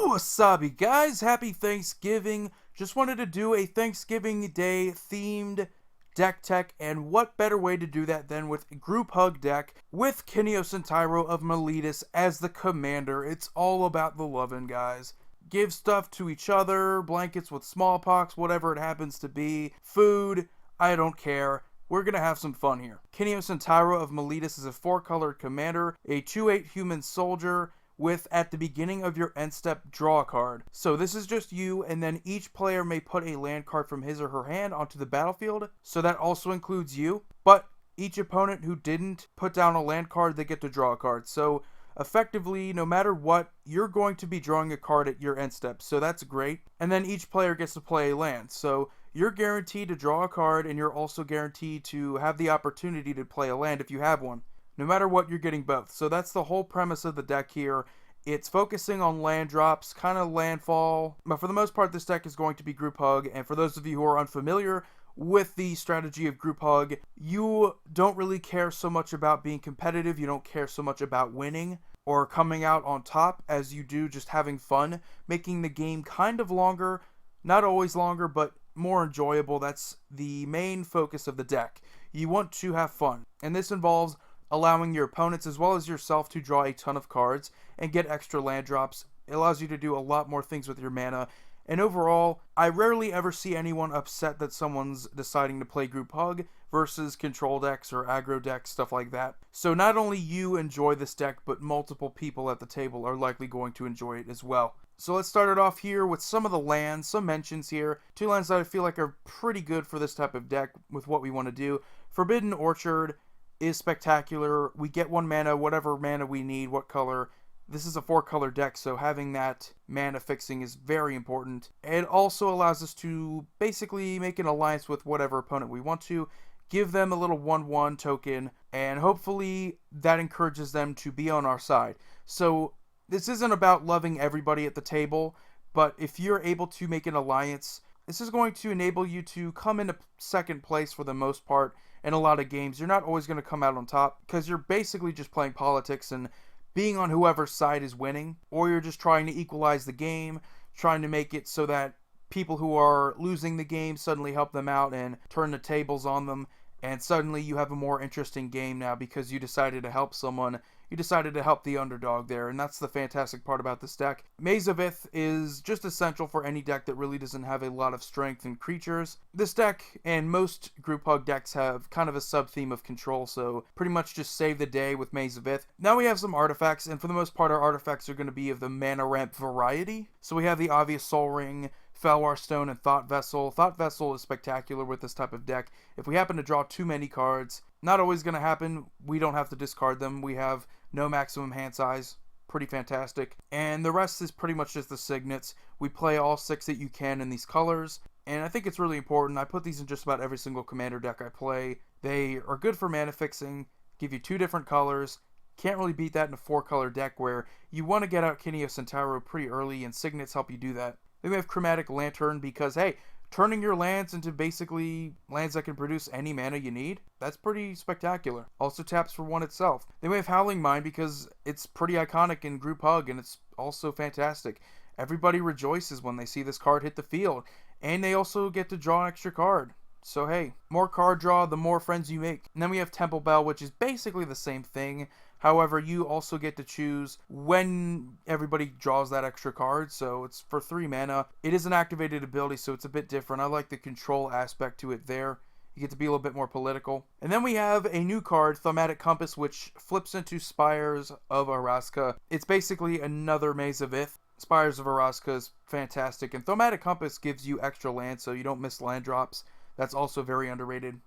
Wasabi guys, happy Thanksgiving. Just wanted to do a Thanksgiving Day themed deck tech, and what better way to do that than with a group hug deck with Kineos and Tyro of Miletus as the commander. It's all about the lovin', guys. Give stuff to each other, blankets with smallpox, whatever it happens to be, food, I don't care. We're going to have some fun here. Kineos and Tyro of Miletus is a 4-colored commander, a 2/8 human soldier, with, at the beginning of your end step, draw a card. So this is just you, and then each player may put a land card from his or her hand onto the battlefield, so that also includes you. But each opponent who didn't put down a land card, they get to draw a card. So effectively, no matter what, you're going to be drawing a card at your end step, so that's great. And then each player gets to play a land, so you're guaranteed to draw a card, and you're also guaranteed to have the opportunity to play a land if you have one. No matter what, you're getting both. So that's the whole premise of the deck here. It's focusing on land drops, kind of landfall, but for the most part, this deck is going to be group hug. And for those of you who are unfamiliar with the strategy of group hug, you don't really care so much about being competitive. You don't care so much about winning or coming out on top as you do just having fun, making the game kind of longer, not always longer, but more enjoyable. That's the main focus of the deck. You want to have fun, and this involves allowing your opponents as well as yourself to draw a ton of cards and get extra land drops. It allows you to do a lot more things with your mana. And overall, I rarely ever see anyone upset that someone's deciding to play group hug versus control decks or aggro decks, stuff like that. So not only you enjoy this deck, but multiple people at the table are likely going to enjoy it as well. So let's start it off here with some of the lands, some mentions here. 2 lands that I feel like are pretty good for this type of deck with what we want to do. Forbidden Orchard is spectacular. We get 1 mana, whatever mana we need, what color. This is a 4-color deck, so having that mana fixing is very important. It also allows us to basically make an alliance with whatever opponent we want to, give them a little 1/1 token, and hopefully that encourages them to be on our side. So this isn't about loving everybody at the table, but if you're able to make an alliance, this is going to enable you to come into second place for the most part in a lot of games. You're not always going to come out on top because you're basically just playing politics and being on whoever's side is winning, or you're just trying to equalize the game, trying to make it so that people who are losing the game suddenly help them out and turn the tables on them, and suddenly you have a more interesting game now because you decided to help someone. You decided to help the underdog there, and that's the fantastic part about this deck. Maze of Ith is just essential for any deck that really doesn't have a lot of strength in creatures. This deck and most group hug decks have kind of a sub-theme of control, so pretty much just save the day with Maze of Ith. Now we have some artifacts, and for the most part our artifacts are going to be of the mana ramp variety. So we have the obvious Soul Ring, Felwar Stone, and Thought Vessel. Thought Vessel is spectacular with this type of deck. If we happen to draw too many cards, not always going to happen. We don't have to discard them. We have no maximum hand size. Pretty fantastic. And the rest is pretty much just the signets. We play all 6 that you can in these colors. And I think it's really important. I put these in just about every single commander deck I play. They are good for mana fixing, give you 2 different colors. Can't really beat that in a 4-color deck where you want to get out Kineos and Tyro pretty early, and signets help you do that. Then we have Chromatic Lantern because, hey, turning your lands into basically lands that can produce any mana you need, that's pretty spectacular. Also taps for 1 itself. Then we have Howling Mine because it's pretty iconic in group hug, and it's also fantastic. Everybody rejoices when they see this card hit the field, and they also get to draw an extra card. So hey, more card draw, the more friends you make. And then we have Temple Bell, which is basically the same thing. However, you also get to choose when everybody draws that extra card, so it's for 3 mana. It is an activated ability, so it's a bit different. I like the control aspect to it there. You get to be a little bit more political. And then we have a new card, Thaumatic Compass, which flips into Spires of Araska. It's basically another Maze of Ith. Spires of Araska is fantastic, and Thaumatic Compass gives you extra land, so you don't miss land drops. That's also very underrated.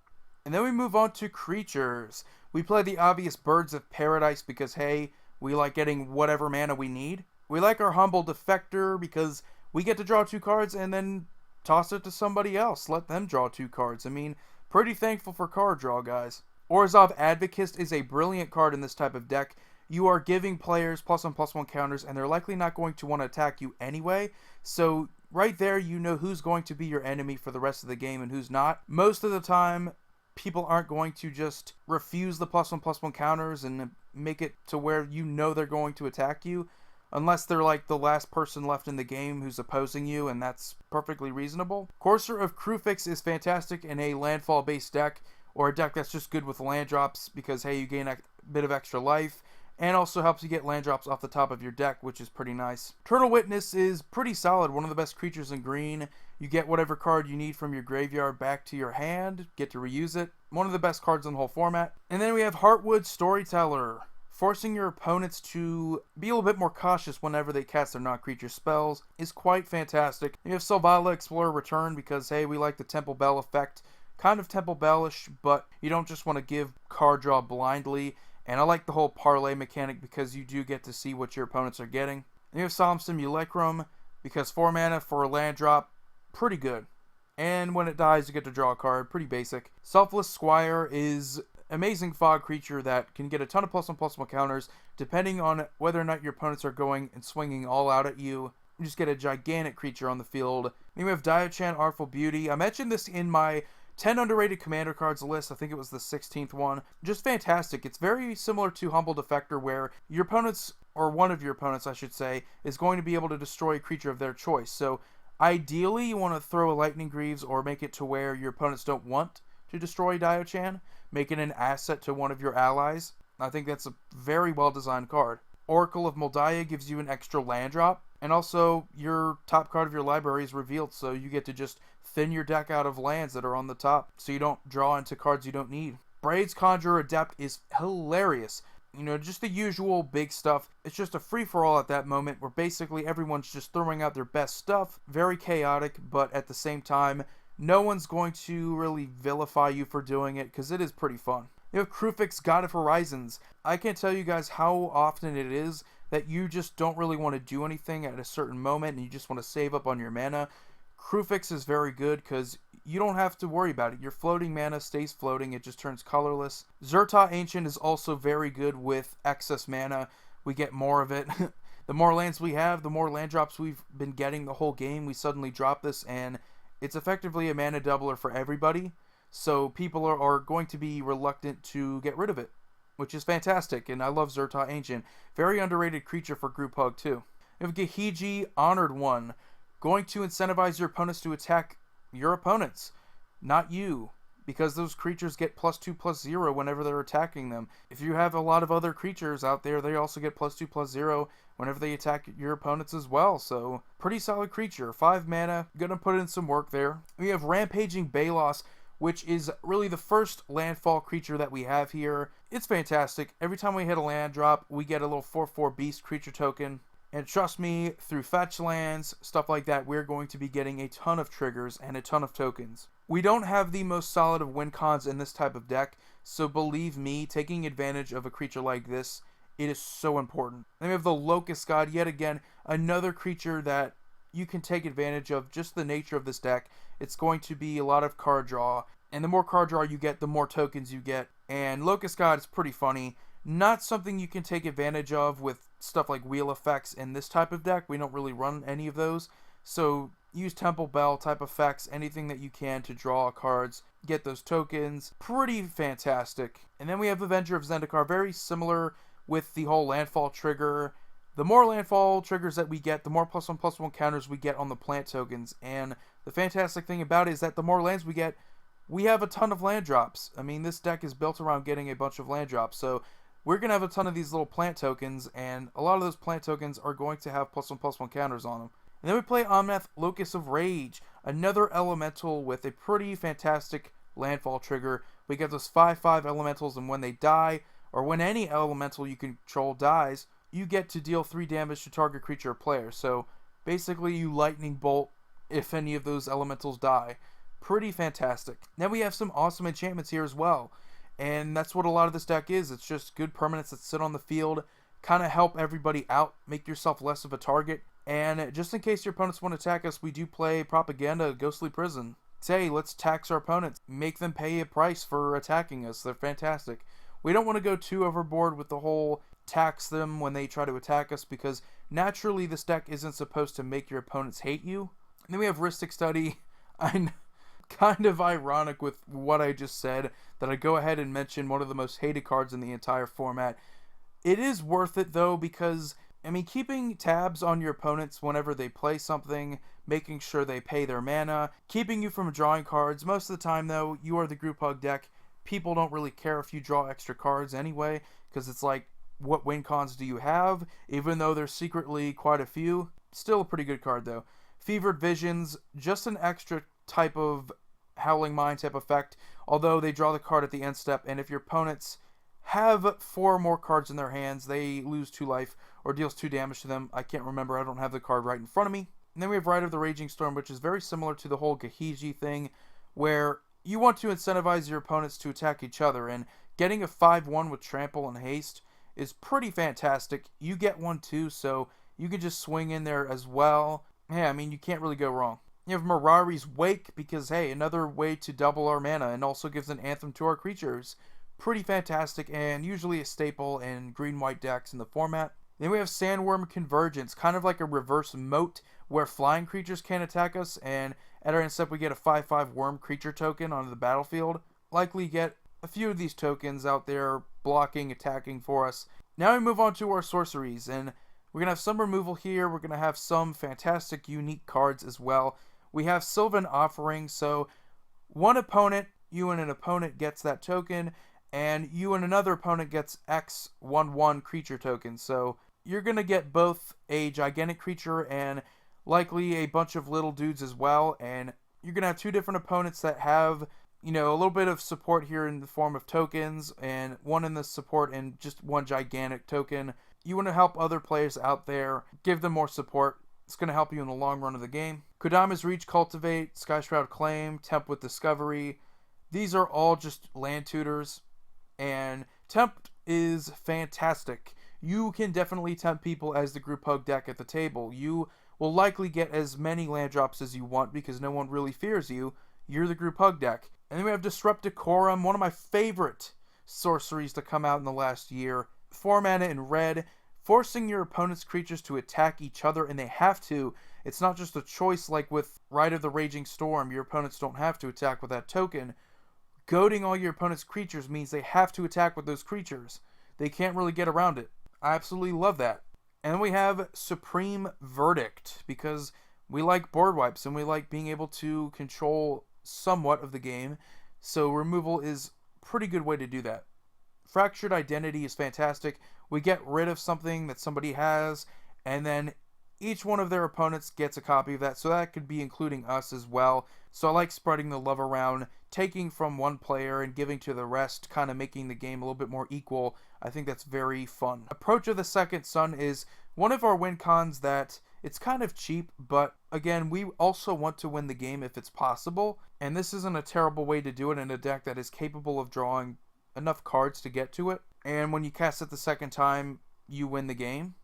And then we move on to creatures. We play the obvious Birds of Paradise because, hey, we like getting whatever mana we need. We like our Humble Defector because we get to draw 2 cards and then toss it to somebody else. Let them draw 2 cards. I mean, pretty thankful for card draw, guys. Orzhov Advocist is a brilliant card in this type of deck. You are giving players +1/+1 counters, and they're likely not going to want to attack you anyway. So right there, you know who's going to be your enemy for the rest of the game and who's not. Most of the time, people aren't going to just refuse the +1/+1 counters and make it to where you know they're going to attack you. unless they're like the last person left in the game who's opposing you, and that's perfectly reasonable. Courser of Crufix is fantastic in a landfall based deck, or a deck that's just good with land drops because, hey, you gain a bit of extra life, and also helps you get land drops off the top of your deck, which is pretty nice. Eternal Witness is pretty solid, one of the best creatures in green. You get whatever card you need from your graveyard back to your hand, get to reuse it. One of the best cards in the whole format. And then we have Heartwood Storyteller, forcing your opponents to be a little bit more cautious whenever they cast their non-creature spells is quite fantastic. You have Selvala Explorer return because, hey, we like the Temple Bell effect. Kind of Temple Bellish, but you don't just want to give card draw blindly. And I like the whole parlay mechanic because you do get to see what your opponents are getting. And you have Solemn Simulacrum because 4 mana for a land drop, pretty good. And when it dies, you get to draw a card, pretty basic. Selfless Squire is amazing fog creature that can get a ton of +1/+1 counters depending on whether or not your opponents are going and swinging all out at you. You just get a gigantic creature on the field. Then we have Diochan Artful Beauty. I mentioned this in my 10 underrated commander cards list. I think it was the 16th one. Just fantastic. It's very similar to Humble Defector, where your opponents, or one of your opponents I should say, is going to be able to destroy a creature of their choice. So ideally you want to throw a Lightning Greaves or make it to where your opponents don't want to destroy Diochan. Make it an asset to one of your allies. I think that's a very well designed card. Oracle of Moldiah gives you an extra land drop, and also your top card of your library is revealed, so you get to just thin your deck out of lands that are on the top so you don't draw into cards you don't need. Braid's Conjurer Adept is hilarious. You know, just the usual big stuff. It's just a free-for-all at that moment where basically everyone's just throwing out their best stuff. Very chaotic, but at the same time, no one's going to really vilify you for doing it because it is pretty fun. You have Crufix, God of Horizons. I can't tell you guys how often it is that you just don't really want to do anything at a certain moment and you just want to save up on your mana. Crufix is very good because you don't have to worry about it. Your floating mana stays floating, it just turns colorless. Zerta Ancient is also very good with excess mana. We get more of it. The more lands we have, the more land drops we've been getting the whole game. We suddenly drop this and it's effectively a mana doubler for everybody, so people are going to be reluctant to get rid of it, which is fantastic, and I love Zerta Ancient. Very underrated creature for group hug, too. You have Gehiji, Honored One, going to incentivize your opponents to attack your opponents, not you, because those creatures get +2/+0 whenever they're attacking them. If you have a lot of other creatures out there, they also get +2/+0 whenever they attack your opponents as well. So, pretty solid creature. 5 mana, gonna put in some work there. We have Rampaging Balos, which is really the first landfall creature that we have here. It's fantastic. Every time we hit a land drop, we get a little 4/4 beast creature token. And trust me, through fetch lands, stuff like that, we're going to be getting a ton of triggers and a ton of tokens. We don't have the most solid of win cons in this type of deck, so believe me, taking advantage of a creature like this, it is so important. Then we have the Locust God, yet again, another creature that you can take advantage of, just the nature of this deck. It's going to be a lot of card draw, and the more card draw you get, the more tokens you get. And Locust God is pretty funny. Not something you can take advantage of with stuff like wheel effects in this type of deck. We don't really run any of those. So use Temple Bell type effects, anything that you can to draw cards, get those tokens. Pretty fantastic. And then we have Avenger of Zendikar, very similar with the whole landfall trigger. The more landfall triggers that we get, the more +1/+1 counters we get on the plant tokens. And the fantastic thing about it is that the more lands we get, we have a ton of land drops. I mean, this deck is built around getting a bunch of land drops. So we're going to have a ton of these little plant tokens, and a lot of those plant tokens are going to have +1/+1 counters on them. And then we play Omnath, Locust of Rage, another elemental with a pretty fantastic landfall trigger. We get those 5/5 elementals, and when they die, or when any elemental you control dies, you get to deal 3 damage to target creature or player. So basically you lightning bolt if any of those elementals die. Pretty fantastic. Then we have some awesome enchantments here as well. And that's what a lot of this deck is. It's just good permanents that sit on the field, kind of help everybody out, make yourself less of a target. And just in case your opponents want to attack us, we do play Propaganda, Ghostly Prison. Say, let's tax our opponents, make them pay a price for attacking us. They're fantastic. We don't want to go too overboard with the whole tax them when they try to attack us, because naturally this deck isn't supposed to make your opponents hate you. And then we have Rhystic Study. I'm kind of ironic with what I just said, that I go ahead and mention one of the most hated cards in the entire format. It is worth it though, because I mean, keeping tabs on your opponents whenever they play something, making sure they pay their mana, keeping you from drawing cards. Most of the time, though, you are the group hug deck. People don't really care if you draw extra cards anyway, because it's like, what win cons do you have? Even though there's secretly quite a few. Still a pretty good card, though. Fevered Visions, just an extra type of Howling Mind type effect, although they draw the card at the end step, and if your opponents have 4 more cards in their hands, they lose 2 life or deals 2 damage to them. I can't remember, I don't have the card right in front of me. And then we have Rite of the Raging Storm, which is very similar to the whole Gahiji thing, where you want to incentivize your opponents to attack each other, and getting a 5-1 with Trample and Haste is pretty fantastic. You get one too, so you can just swing in there as well. Yeah, I mean, you can't really go wrong. You have Mirari's Wake, because, hey, another way to double our mana, and also gives an anthem to our creatures. Pretty fantastic, and usually a staple in green-white decks in the format. Then we have Sandworm Convergence, kind of like a reverse moat, where flying creatures can't attack us, and at our end step we get a 5/5 worm creature token onto the battlefield. Likely get a few of these tokens out there blocking, attacking for us. Now we move on to our sorceries, and we're going to have some removal here. We're going to have some fantastic, unique cards as well. We have Sylvan Offering, so one opponent, you and an opponent gets that token, and you and another opponent gets X 1/1 creature token. So you're going to get both a gigantic creature and likely a bunch of little dudes as well, and you're going to have 2 different opponents that have, you know, a little bit of support here in the form of tokens, and one in the support and just one gigantic token. You want to help other players out there, give them more support. It's going to help you in the long run of the game. Kodama's Reach, Cultivate, Skyshroud Claim, Tempt with Discovery. These are all just land tutors, and Tempt is fantastic. You can definitely tempt people as the group hug deck at the table. You will likely get as many land drops as you want because no one really fears you. You're the group hug deck. And then we have Disrupt Decorum, one of my favorite sorceries to come out in the last year. 4 mana in red, forcing your opponent's creatures to attack each other, and they have to. It's not just a choice like with Rite of the Raging Storm. Your opponents don't have to attack with that token. Goading all your opponent's creatures means they have to attack with those creatures. They can't really get around it. I absolutely love that. And then we have Supreme Verdict, because we like board wipes and we like being able to control somewhat of the game. So removal is a pretty good way to do that. Fractured Identity is fantastic. We get rid of something that somebody has, and then each one of their opponents gets a copy of that, so that could be including us as well. So I like spreading the love around, taking from one player and giving to the rest, kind of making the game a little bit more equal. I think that's very fun. Approach of the Second Sun is one of our win cons that it's kind of cheap, but again, we also want to win the game if it's possible, and this isn't a terrible way to do it in a deck that is capable of drawing enough cards to get to it. And when you cast it the second time, you win the game.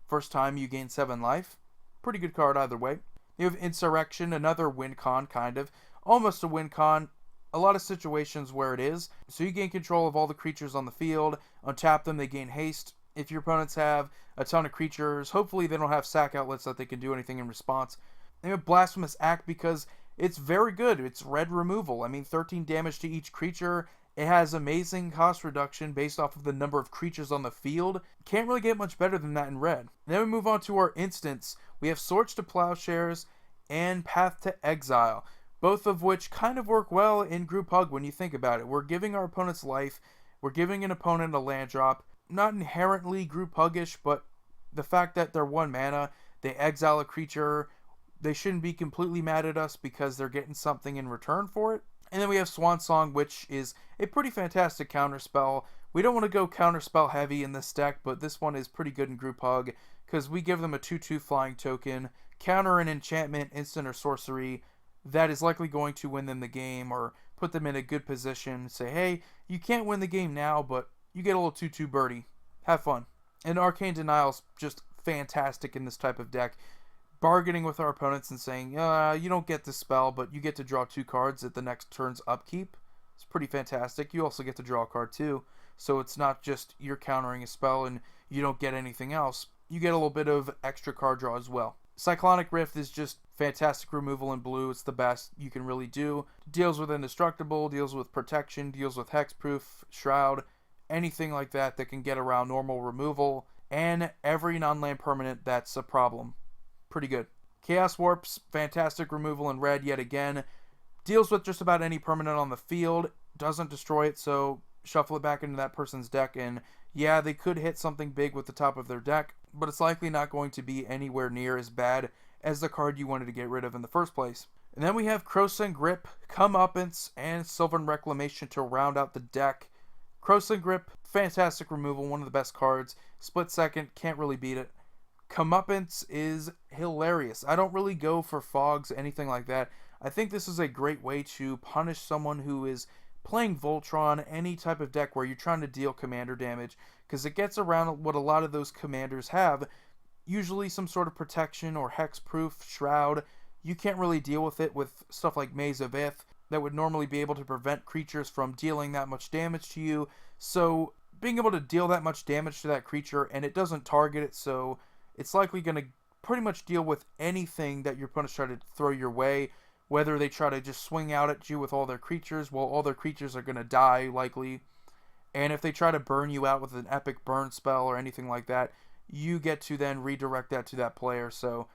First time, you gain 7 life. Pretty good card either way. You have Insurrection, another win con, kind of. Almost a win con. A lot of situations where it is. So you gain control of all the creatures on the field. Untap them, they gain haste. If your opponents have a ton of creatures, hopefully they don't have sack outlets that they can do anything in response. And you have Blasphemous Act because it's very good. It's red removal. I mean, 13 damage to each creature. It has amazing cost reduction based off of the number of creatures on the field. Can't really get much better than that in red. Then we move on to our instants. We have Swords to Plowshares and Path to Exile, both of which kind of work well in group hug when you think about it. We're giving our opponent's life. We're giving an opponent a land drop. Not inherently group huggish, but the fact that they're 1 mana, they exile a creature, they shouldn't be completely mad at us because they're getting something in return for it. And then we have Swan Song, which is a pretty fantastic counterspell. We don't want to go counterspell heavy in this deck, but this one is pretty good in group hug because we give them a 2/2 flying token, counter an enchantment, instant, or sorcery that is likely going to win them the game or put them in a good position. Say, hey, you can't win the game now, but you get a little 2/2 birdie. Have fun. And Arcane Denial's just fantastic in this type of deck. Bargaining with our opponents and saying, you don't get this spell, but you get to draw 2 cards at the next turn's upkeep. It's pretty fantastic. You also get to draw a card too. So it's not just you're countering a spell and you don't get anything else. You get a little bit of extra card draw as well. Cyclonic Rift is just fantastic removal in blue. It's the best you can really do. Deals with Indestructible, deals with Protection, deals with Hexproof, Shroud, anything like that that can get around normal removal. and every non-land permanent that's a problem. Pretty good. Chaos Warp's fantastic removal in red yet again. Deals with just about any permanent on the field. Doesn't destroy it, so shuffle it back into that person's deck. And yeah, they could hit something big with the top of their deck, but it's likely not going to be anywhere near as bad as the card you wanted to get rid of in the first place. And then we have Krosan Grip, Comeuppance, and Sylvan Reclamation to round out the deck. Krosan Grip, fantastic removal, one of the best cards. Split second, can't really beat it. Comeuppance is hilarious. I don't really go for fogs, anything like that. I think this is a great way to punish someone who is playing Voltron, any type of deck where you're trying to deal commander damage, because it gets around what a lot of those commanders have, usually some sort of protection or hexproof, shroud. You can't really deal with it with stuff like Maze of Ith that would normally be able to prevent creatures from dealing that much damage to you. So being able to deal that much damage to that creature and it doesn't target it, so it's likely going to pretty much deal with anything that your opponents try to throw your way. Whether they try to just swing out at you with all their creatures, well, all their creatures are going to die, likely. And if they try to burn you out with an epic burn spell or anything like that, you get to then redirect that to that player. So,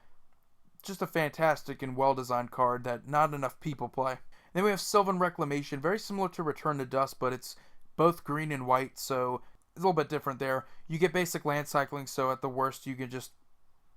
just a fantastic and well-designed card that not enough people play. Then we have Sylvan Reclamation, very similar to Return to Dust, but it's both green and white, so it's a little bit different there. You get basic land cycling, so at the worst you can just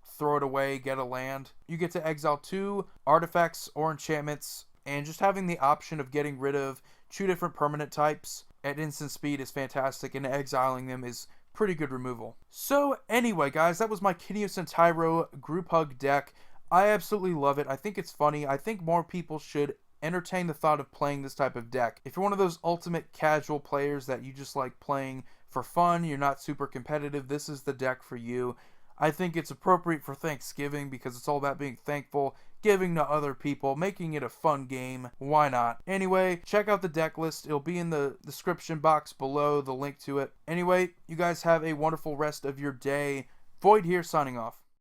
throw it away, get a land. You get to exile 2 artifacts or enchantments, and just having the option of getting rid of 2 different permanent types at instant speed is fantastic, and exiling them is pretty good removal. So anyway, guys, that was my Kineos and Tyro group hug deck. I absolutely love it. I think it's funny. I think more people should entertain the thought of playing this type of deck. If you're one of those ultimate casual players that you just like playing for fun, you're not super competitive, this is the deck for you. I think it's appropriate for Thanksgiving because it's all about being thankful, giving to other people, making it a fun game. Why not? Anyway, check out the deck list. It'll be in the description box below, the link to it. Anyway, you guys have a wonderful rest of your day. Void here, signing off.